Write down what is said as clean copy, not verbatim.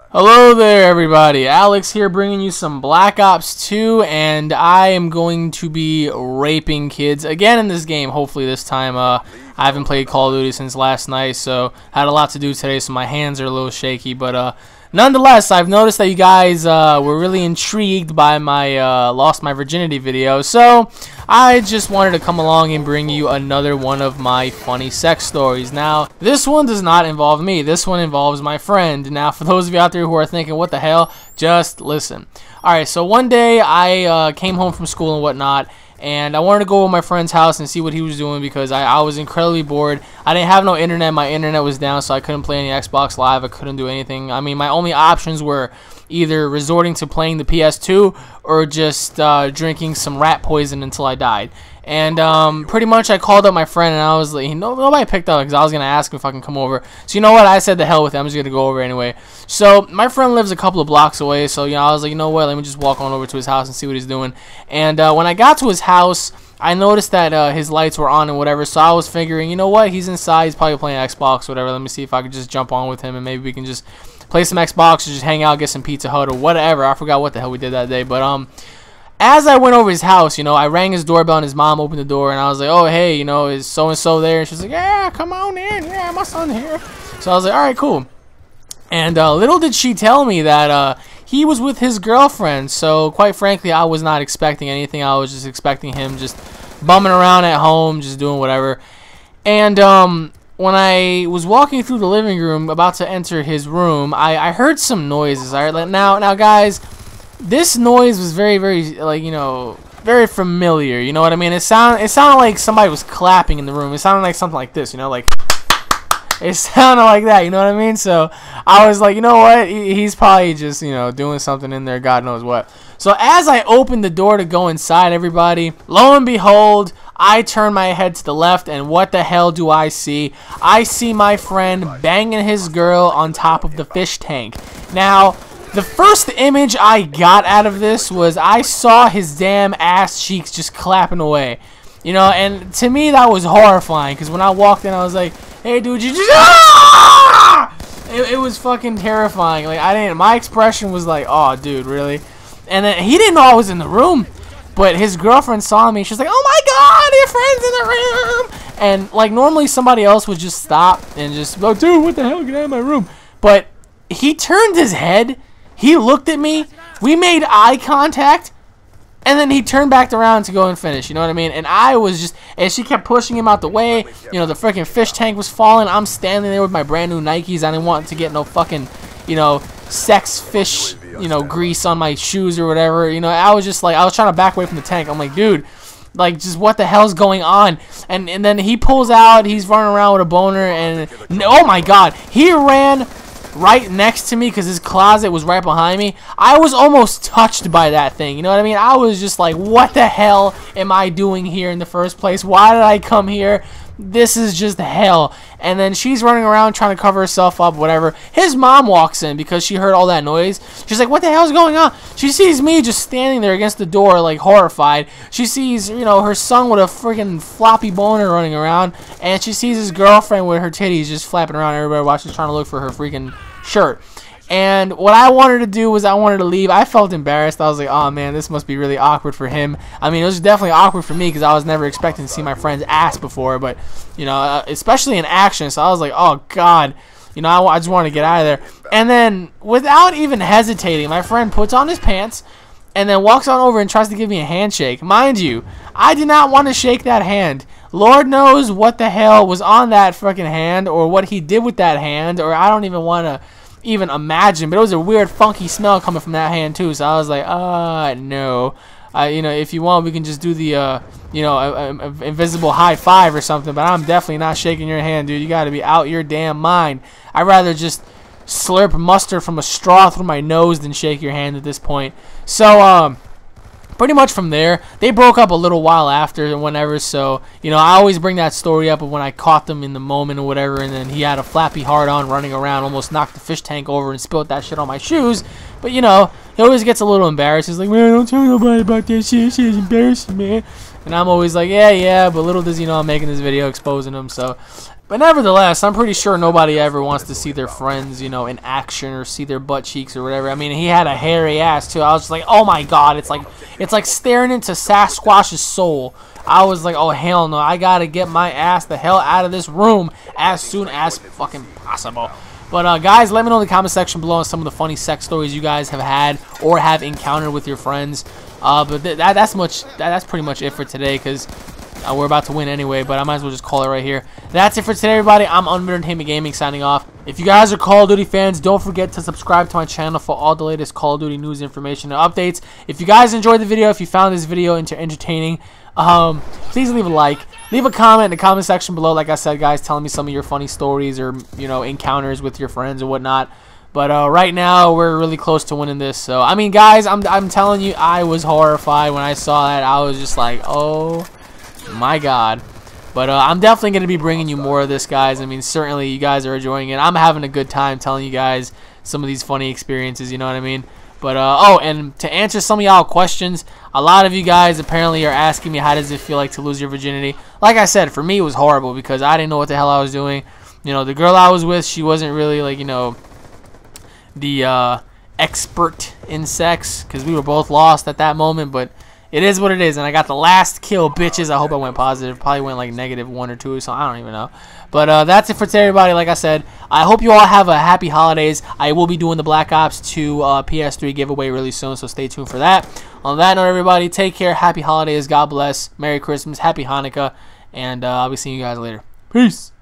Hello there everybody, Alex here bringing you some Black Ops 2, and I am going to be raping kids again in this game. Hopefully this time. I haven't played Call of Duty since last night, so had a lot to do today, so my hands are a little shaky, but nonetheless, I've noticed that you guys were really intrigued by my Lost My Virginity video, so I just wanted to come along and bring you another one of my funny sex stories. Now, this one does not involve me. This one involves my friend. Now, for those of you out there who are thinking, what the hell, just listen. Alright, so one day I came home from school and whatnot, and I wanted to go to my friend's house and see what he was doing because I was incredibly bored. I didn't have no internet. My internet was down, so I couldn't play any Xbox Live. I couldn't do anything. I mean, my only options were either resorting to playing the PS2 or just drinking some rat poison until I died. And pretty much I called up my friend, and I was like, nobody picked up because I was going to ask him if I can come over. So you know what? I said the hell with it. I'm just going to go over anyway. So my friend lives a couple of blocks away, so I was like, you know what? Let me just walk on over to his house and see what he's doing. And when I got to his house, I noticed that his lights were on and whatever, so I was figuring, you know what? He's inside. He's probably playing Xbox or whatever. Let me see if I could just jump on with him, and maybe we can just play some Xbox or just hang out, get some Pizza Hut or whatever. I forgot what the hell we did that day, but as I went over his house, I rang his doorbell and his mom opened the door, and I was like, oh, hey, is so-and-so there? And she's like, yeah, come on in. Yeah, my son's here. So I was like, all right, cool. And little did she tell me that he was with his girlfriend. So quite frankly, I was not expecting anything. I was just expecting him just bumming around at home, just doing whatever. And when I was walking through the living room, about to enter his room, I heard some noises. All right, now, guys, this noise was very, very, very familiar. You know what I mean? It sounded like somebody was clapping in the room. It sounded like something like this, like it sounded like that. You know what I mean? So I was like, you know what? He's probably just, doing something in there. God knows what. So as I opened the door to go inside, everybody, lo and behold, I turn my head to the left, and what the hell do I see? I see my friend banging his girl on top of the fish tank. Now, the first image I got out of this was I saw his damn ass cheeks just clapping away. And to me that was horrifying, because when I walked in I was like, hey dude, you just... Ah! It was fucking terrifying. My expression was like, oh dude, really? And then he didn't know I was in the room, but his girlfriend saw me. She's like, oh my god, your friend's in the room. And normally somebody else would just stop and just go, dude, what the hell, get out of my room. But he turned his head, he looked at me, we made eye contact, and then he turned back around to go and finish. You know what I mean? And I was just, and she kept pushing him out the way. The freaking fish tank was falling. I'm standing there with my brand new Nikes. I didn't want to get no fucking, sex fish, grease on my shoes or whatever. I was just like, I was trying to back away from the tank. I'm like, dude, just what the hell's going on? And then he pulls out, he's running around with a boner, and oh my god, he ran right next to me because his closet was right behind me. I was almost touched by that thing. You know what I mean? I was just like, what the hell am I doing here in the first place? Why did I come here? This is just hell. And then she's running around trying to cover herself up, whatever. His mom walks in because she heard all that noise. She's like, what the hell's going on? She sees me just standing there against the door, horrified. She sees, her son with a freaking floppy boner running around. And she sees his girlfriend with her titties just flapping around everywhere while she's trying to look for her freaking shirt. And what I wanted to do was I wanted to leave. I felt embarrassed. I was like, oh man, this must be really awkward for him. I mean, it was definitely awkward for me because I was never expecting to see my friend's ass before, but especially in action. So I was like, oh god, I just wanted to get out of there. And then without even hesitating, my friend puts on his pants and then walks on over and tries to give me a handshake. Mind you, I did not want to shake that hand. Lord knows what the hell was on that fucking hand, or what he did with that hand, or I don't even want to even imagine, but it was a weird funky smell coming from that hand too. So I was like, no, if you want we can just do the invisible high five or something, but I'm definitely not shaking your hand, dude. You got to be out your damn mind. I'd rather just slurp mustard from a straw through my nose than shake your hand at this point. So pretty much from there, they broke up a little while after and whenever, so, I always bring that story up of when I caught them in the moment or whatever, and then he had a flappy hard-on running around, almost knocked the fish tank over and spilled that shit on my shoes, but, he always gets a little embarrassed. He's like, man, don't tell nobody about that shit. Shit is embarrassing, man. And I'm always like, yeah, but little does he know I'm making this video exposing him, so But nevertheless, I'm pretty sure nobody ever wants to see their friends, you know, in action or see their butt cheeks or whatever. I mean, he had a hairy ass too. I was just like, oh my god, it's like staring into Sasquatch's soul. I was like, oh hell no, I gotta get my ass the hell out of this room as soon as fucking possible. But guys, let me know in the comment section below on some of the funny sex stories you guys have had or have encountered with your friends. But that's pretty much it for today, because we're about to win anyway, but I might as well just call it right here. That's it for today, everybody. I'm UnrealEntGaming signing off. If you guys are Call of Duty fans, don't forget to subscribe to my channel for all the latest Call of Duty news, information, and updates. If you guys enjoyed the video, if you found this video entertaining, please leave a like. Leave a comment in the comment section below, like I said, guys, telling me some of your funny stories or, you know, encounters with your friends or whatnot. But right now, we're really close to winning this. So, I mean, guys, I'm telling you, I was horrified when I saw that. I was just like, oh my god. But I'm definitely going to be bringing you more of this, guys. I mean, certainly you guys are enjoying it. I'm having a good time telling you guys some of these funny experiences, you know what I mean? But oh, and to answer some of y'all questions, a lot of you guys apparently are asking me, how does it feel like to lose your virginity? Like I said, for me it was horrible because I didn't know what the hell I was doing. You know, the girl I was with, she wasn't really, like, you know, the expert in sex, because we were both lost at that moment. But it is what it is, and I got the last kill, bitches. I hope I went positive. Probably went like -1 or 2 or something. I don't even know. But that's it for today, everybody. Like I said, I hope you all have a happy holidays. I will be doing the Black Ops 2 PS3 giveaway really soon, so stay tuned for that. On that note, everybody, take care. Happy holidays. God bless. Merry Christmas. Happy Hanukkah. And I'll be seeing you guys later. Peace.